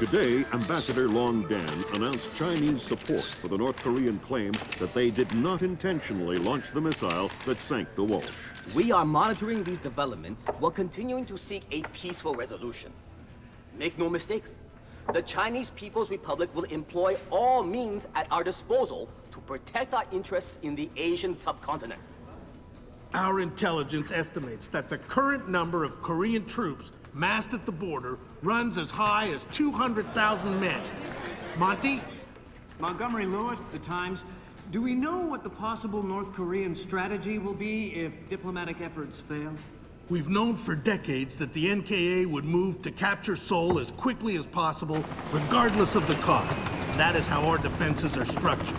Today, Ambassador Long Dan announced Chinese support for the North Korean claim that they did not intentionally launch the missile that sank the Walsh. We are monitoring these developments while continuing to seek a peaceful resolution. Make no mistake, the Chinese People's Republic will employ all means at our disposal to protect our interests in the Asian subcontinent. Our intelligence estimates that the current number of Korean troops massed at the border runs as high as 200,000 men. Monty? Montgomery Lewis, The Times. Do we know what the possible North Korean strategy will be if diplomatic efforts fail? We've known for decades that the NKA would move to capture Seoul as quickly as possible, regardless of the cost. That is how our defenses are structured.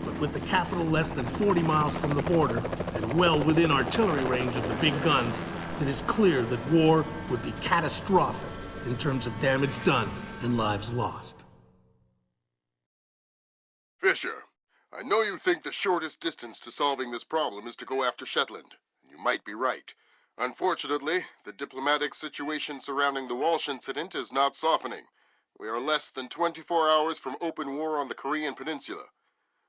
But with the capital less than 40 miles from the border, and well within artillery range of the big guns, it is clear that war would be catastrophic in terms of damage done and lives lost. Fisher, I know you think the shortest distance to solving this problem is to go after Shetland. You might be right. Unfortunately, the diplomatic situation surrounding the Walsh incident is not softening. We are less than 24 hours from open war on the Korean Peninsula.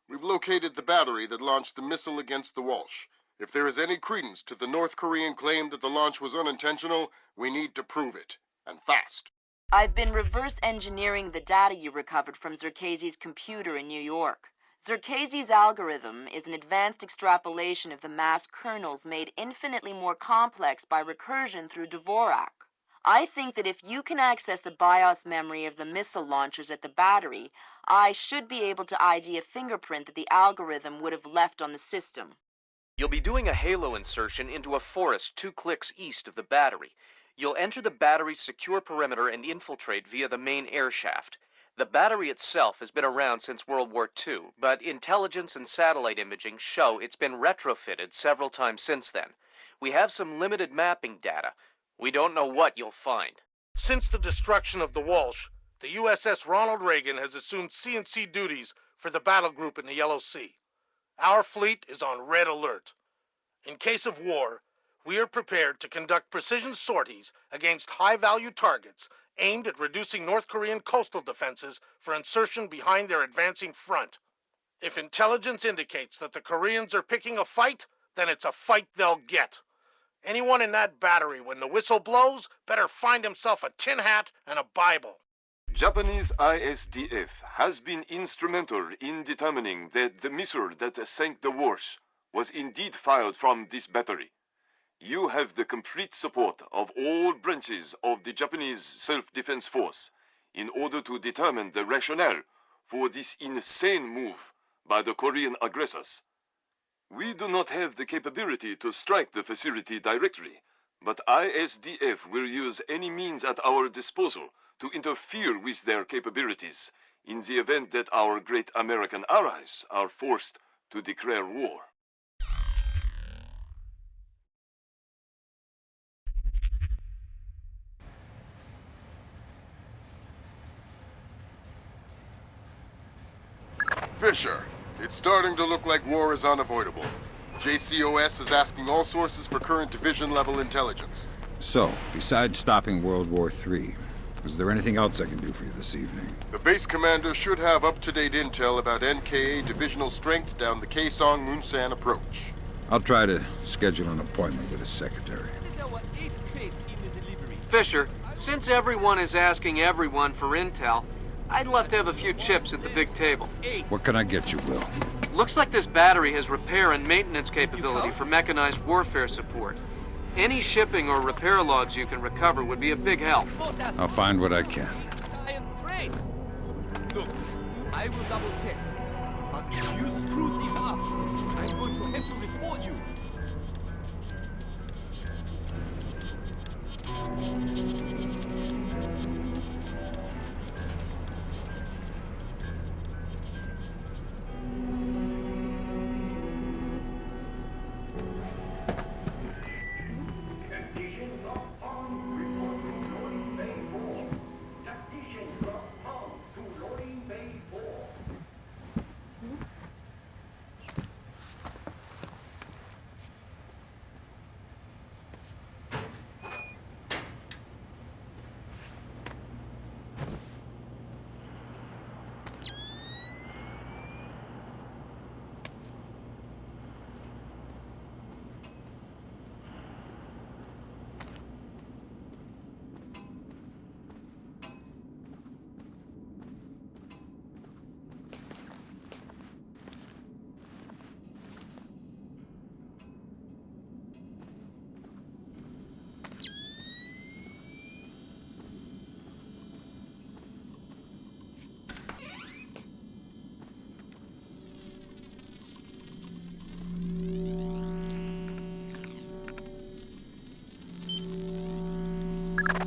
We've located the battery that launched the missile against the Walsh. If there is any credence to the North Korean claim that the launch was unintentional, we need to prove it, and fast. I've been reverse engineering the data you recovered from Zerkezi's computer in New York. Zerkezi's algorithm is an advanced extrapolation of the mass kernels made infinitely more complex by recursion through Dvorak. I think that if you can access the BIOS memory of the missile launchers at the battery, I should be able to ID a fingerprint that the algorithm would have left on the system. You'll be doing a halo insertion into a forest 2 clicks east of the battery. You'll enter the battery's secure perimeter and infiltrate via the main air shaft. The battery itself has been around since World War II, but intelligence and satellite imaging show it's been retrofitted several times since then. We have some limited mapping data. We don't know what you'll find. Since the destruction of the Walsh, the USS Ronald Reagan has assumed C&C duties for the battle group in the Yellow Sea. Our fleet is on red alert. In case of war, we are prepared to conduct precision sorties against high-value targets aimed at reducing North Korean coastal defenses for insertion behind their advancing front. If intelligence indicates that the Koreans are picking a fight, then it's a fight they'll get. Anyone in that battery, when the whistle blows, better find himself a tin hat and a Bible. Japanese ISDF has been instrumental in determining that the missile that sank the Walsh was indeed fired from this battery. You have the complete support of all branches of the Japanese self-defense force in order to determine the rationale for this insane move by the Korean aggressors. We do not have the capability to strike the facility directly, but ISDF will use any means at our disposal to interfere with their capabilities in the event that our great American allies are forced to declare war. Fisher, it's starting to look like war is unavoidable. JCOS is asking all sources for current division-level intelligence. So, besides stopping World War III, is there anything else I can do for you this evening? The base commander should have up-to-date intel about NKA divisional strength down the Kaesong-Munsan approach. I'll try to schedule an appointment with his secretary. Fisher, since everyone is asking everyone for intel, I'd love to have a few chips at the big table. What can I get you, Will? Looks like this battery has repair and maintenance capability for mechanized warfare support. Any shipping or repair logs you can recover would be a big help. I'll find what I can. Look, I will double check. But if you screw this up, I'm going to have to report you.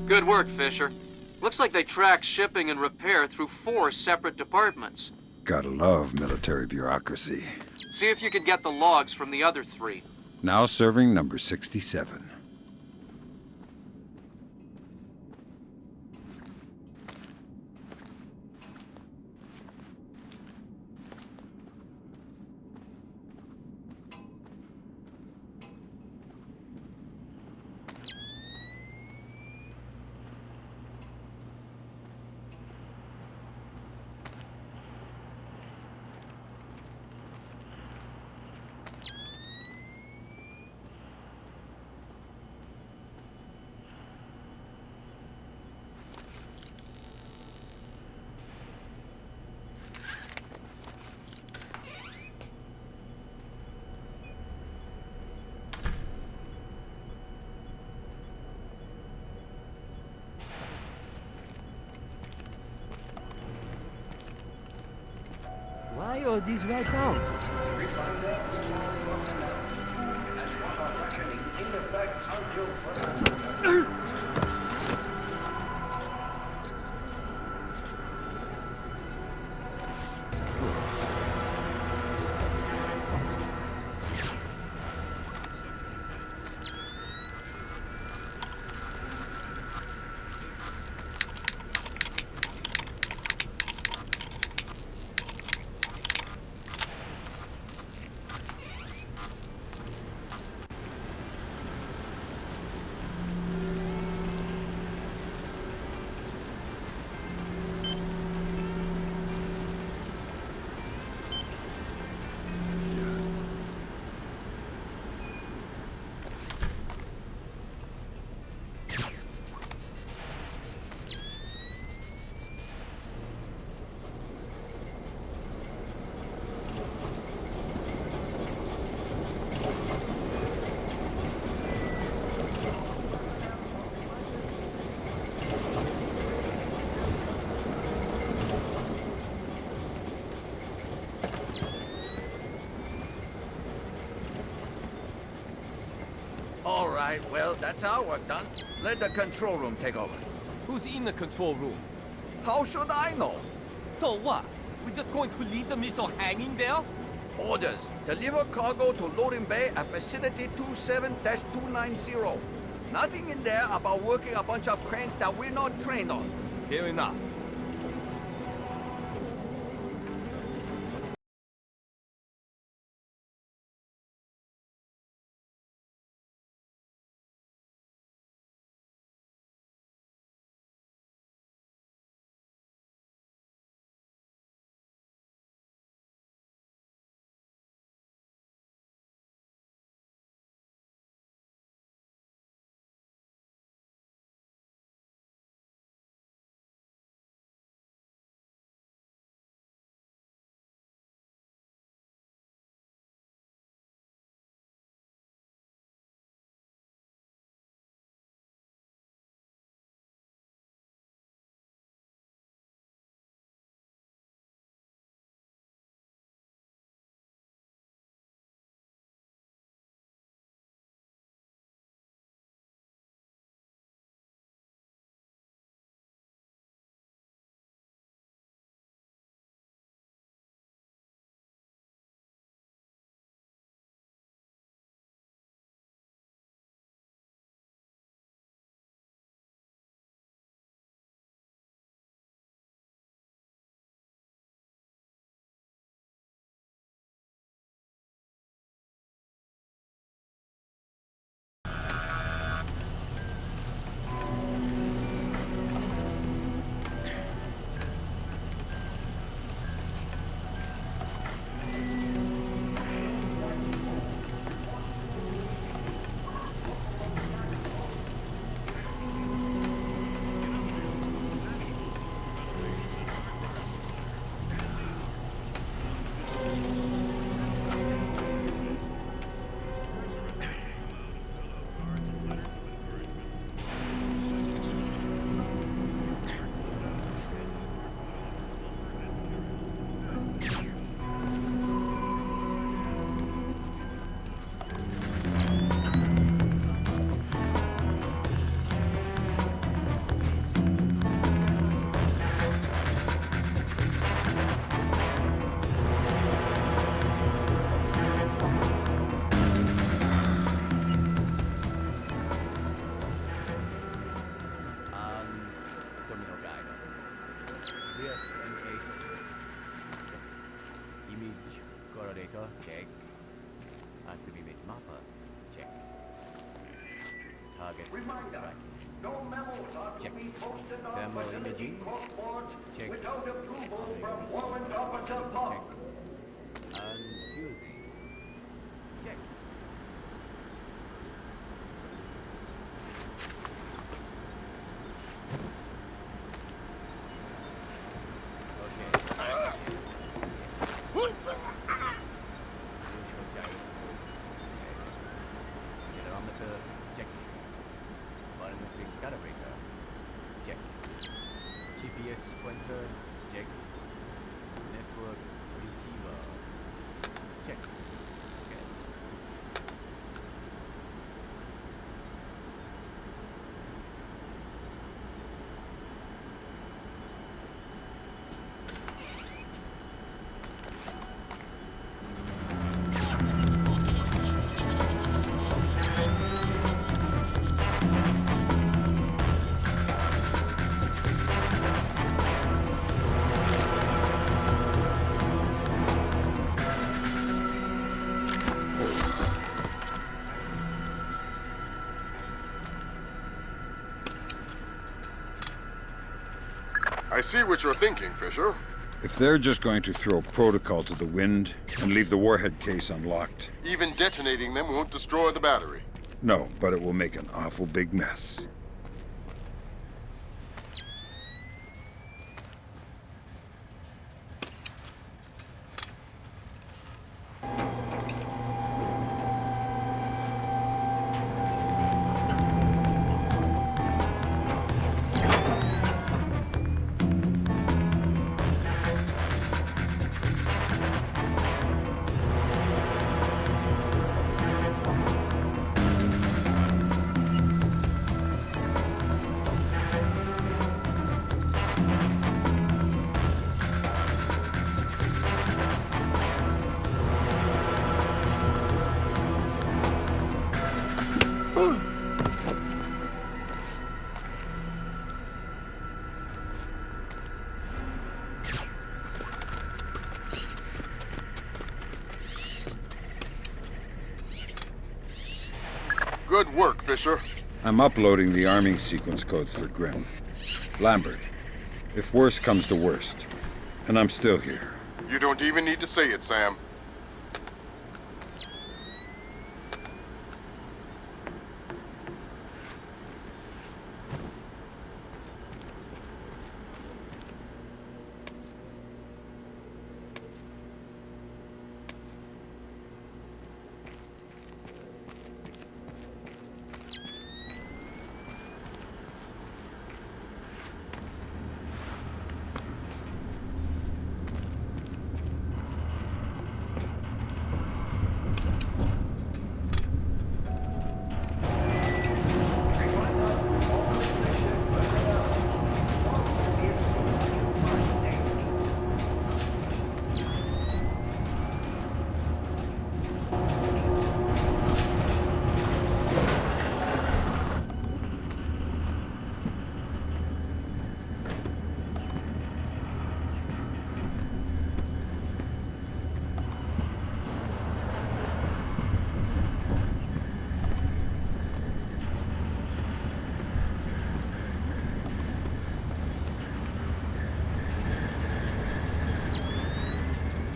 Good work, Fisher. Looks like they track shipping and repair through 4 separate departments. Gotta love military bureaucracy. See if you can get the logs from the other 3. Now serving number 67. Why are these lights out? All right, well, that's our work done. Let the control room take over. Who's in the control room? How should I know? So what? We're just going to leave the missile hanging there? Orders. Deliver cargo to loading bay at facility 27-290. Nothing in there about working a bunch of cranes that we're not trained on. Fair enough. target. Reminder, no memos are Check. to be posted on Thermal facility imaging. corkboards Check. without approval from Warrant Officer Park. Unfusing. Check. Okay. Usual gyroscope. Check. Accelerometer. Check. Volumetric calibrator. Check. GPS sequencer. Check. Network receiver. Check. Okay. I see what you're thinking, Fisher. If they're just going to throw protocol to the wind and leave the warhead case unlocked, Even detonating them won't destroy the battery. no, but it will make an awful big mess. Good work, Fisher. I'm uploading the arming sequence codes for Grim. Lambert, if worst comes to worst, and I'm still here, You don't even need to say it, Sam.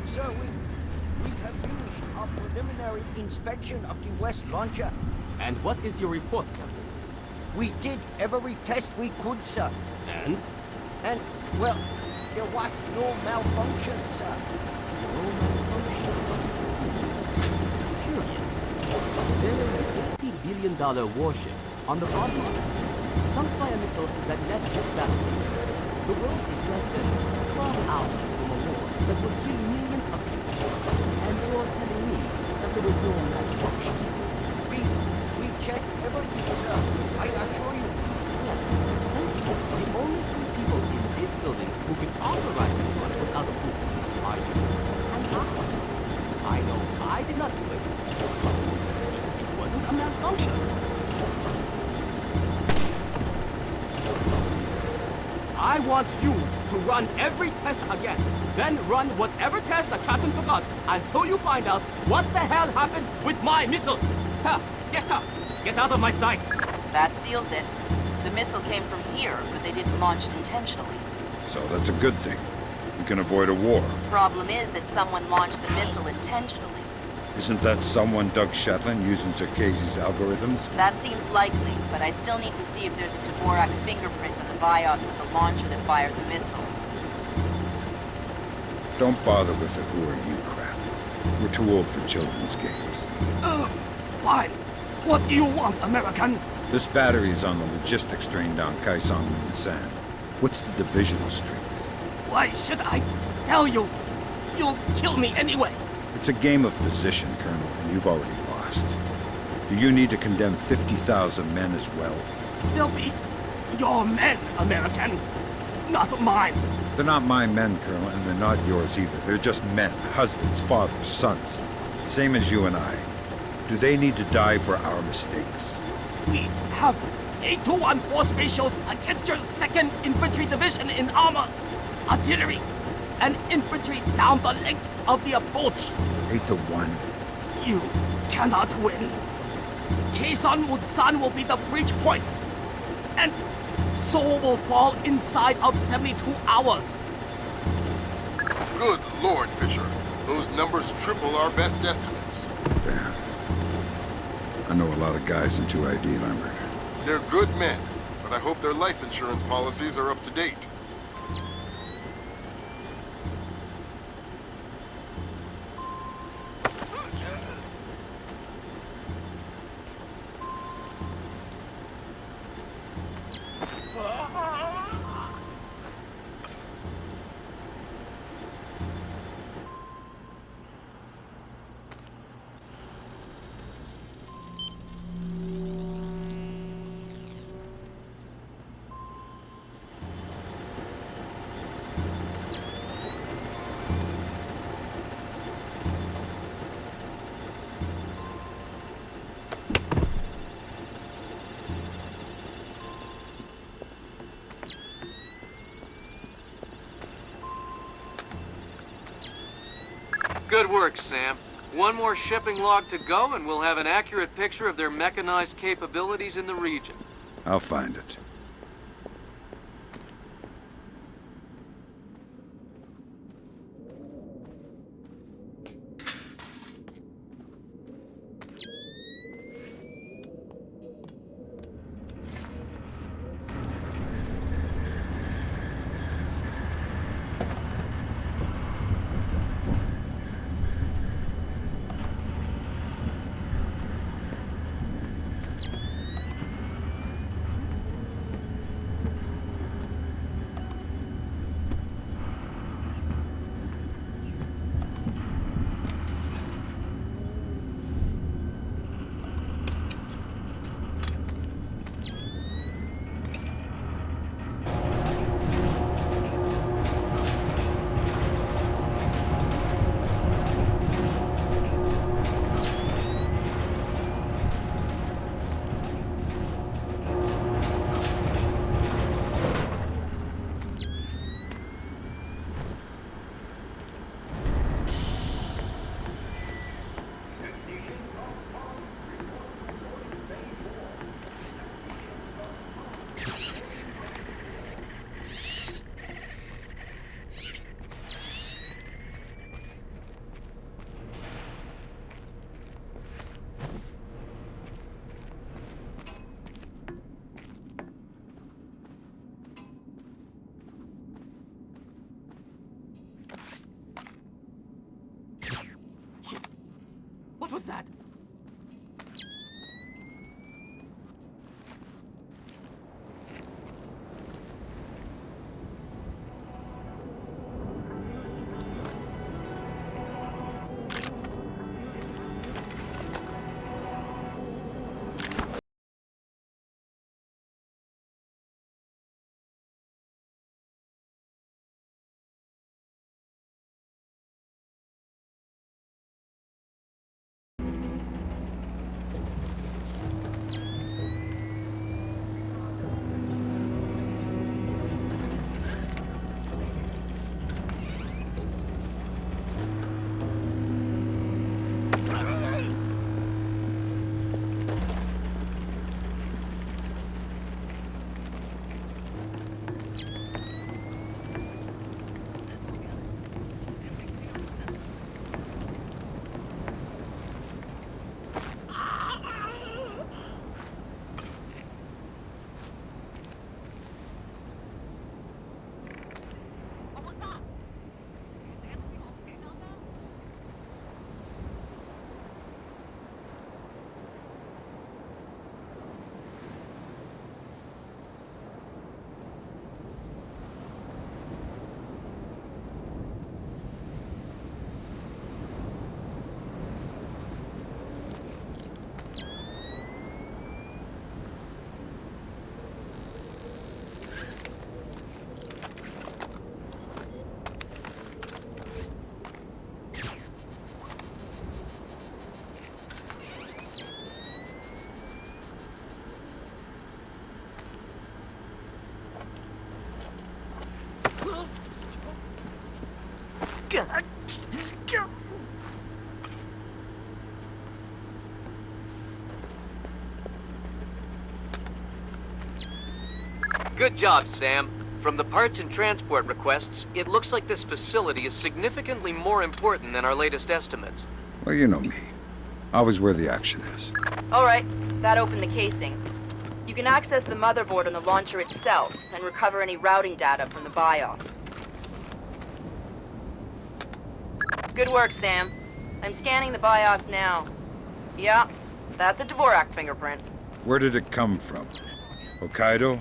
Sir, we have finished our preliminary inspection of the West launcher. And what is your report, Captain? We did every test we could, sir. And? And, well, there was no malfunction, sir. Curious. There is an $80 billion warship on the bottom of the sea, sunk by a missile that left this battle. The world is less than 12 hours from a war that would kill millions of people. And you're telling me that there was no malfunction? We checked everything, sir. I assure you. Yes. The only two people in this building who can authorize the launch without approval are you and I. I know I did not do it. So it wasn't a malfunction. I want you to run every test again. Then run whatever test the captain forgot until you find out what the hell happened with my missile. Sir! Yes, sir! Get out of my sight! That seals it. The missile came from here, but they didn't launch it intentionally. So that's a good thing. We can avoid a war. Problem is that someone launched the missile intentionally. Isn't that someone Doug Shetland using Zerkezi's algorithms? That seems likely, but I still need to see if there's a Dvorak fingerprint on the BIOS of the launcher that fired the missile. Don't bother with the who are you crap. We're too old for children's games. Fine. What do you want, American? This battery is on the logistics train down Kaisang and San. What's the divisional strength? Why should I tell you? You'll kill me anyway. It's a game of position, Colonel, and you've already lost. Do you need to condemn 50,000 men as well? They'll be your men, American. Not mine. They're not my men, Colonel, and they're not yours either. They're just men, husbands, fathers, sons. Same as you and I. Do they need to die for our mistakes? We have 8-to-1 force ratios against your 2nd Infantry Division in armor, artillery, and infantry down the length of the approach. 8-to-1. You cannot win. Kaisan Mutsan will be the breach point, and Seoul will fall inside of 72 hours. Good Lord, Fisher. Those numbers triple our best estimates. Damn. I know a lot of guys in 2ID, Lambert. They're good men, but I hope their life insurance policies are up to date. Good work, Sam. One more shipping log to go, and we'll have an accurate picture of their mechanized capabilities in the region. I'll find it. Good job, Sam. From the parts and transport requests, it looks like this facility is significantly more important than our latest estimates. Well, you know me. Always where the action is. All right, that opened the casing. You can access the motherboard on the launcher itself and recover any routing data from the BIOS. Good work, Sam. I'm scanning the BIOS now. Yeah, that's a Dvorak fingerprint. Where did it come from? Hokkaido?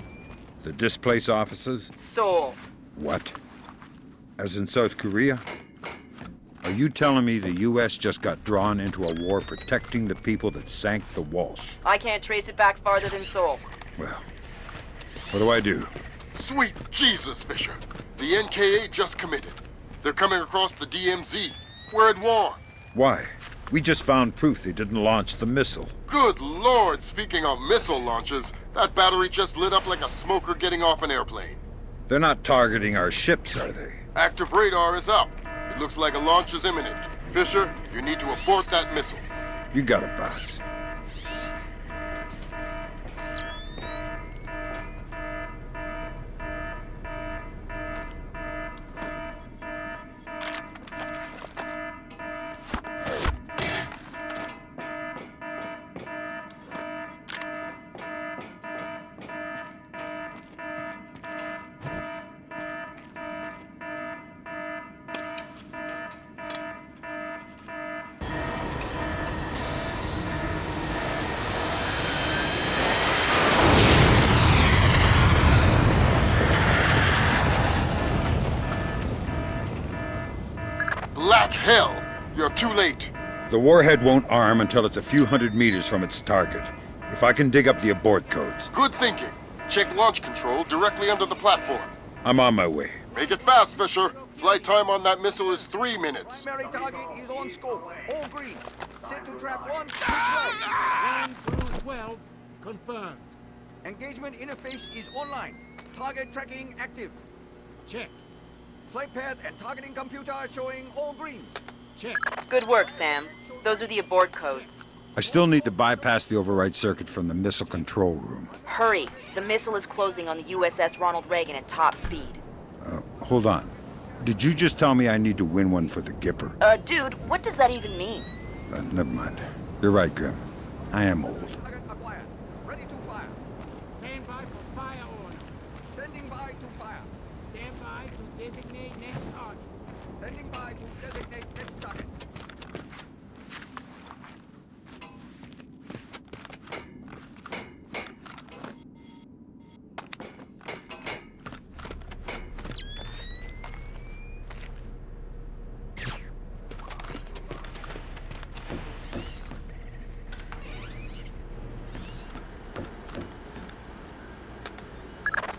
The displaced offices? Seoul. What? As in South Korea? Are you telling me the U.S. just got drawn into a war protecting the people that sank the Walsh? I can't trace it back farther than Seoul. Well, what do I do? Sweet Jesus, Fisher. The NKA just committed. They're coming across the DMZ. We're at war. Why? We just found proof they didn't launch the missile. Good Lord, speaking of missile launches, that battery just lit up like a smoker getting off an airplane. They're not targeting our ships, are they? Active radar is up. It looks like a launch is imminent. Fisher, you need to abort that missile. You got it, boss. Black hell! You're too late. The warhead won't arm until it's a few hundred meters from its target. If I can dig up the abort codes. Good thinking. Check launch control directly under the platform. I'm on my way. Make it fast, Fisher. Flight time on that missile is 3 minutes. Primary target is on scope. All green. Set to track 1 through 12. 1 through 12. Confirmed. Engagement interface is online. Target tracking active. Check. Flight path and targeting computer are showing all green. Check. Good work, Sam. Those are the abort codes. I still need to bypass the override circuit from the missile control room. Hurry. The missile is closing on the USS Ronald Reagan at top speed. Hold on. Did you just tell me I need to win one for the Gipper? Dude, what does that even mean? Never mind. You're right, Grim. I am old. Target acquired. Ready to fire. Stand by for fire order. Standing by to fire. Stand by to designate next target. Standing by to designate next target.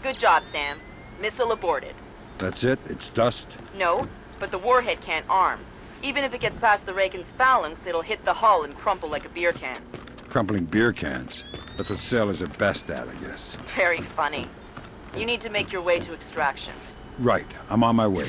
Good job, Sam. Missile aborted. That's it? It's dust? No, but the warhead can't arm. Even if it gets past the Reagan's phalanx, it'll hit the hull and crumple like a beer can. Crumpling beer cans. That's what sailors are best at, I guess. Very funny. You need to make your way to extraction. Right. I'm on my way.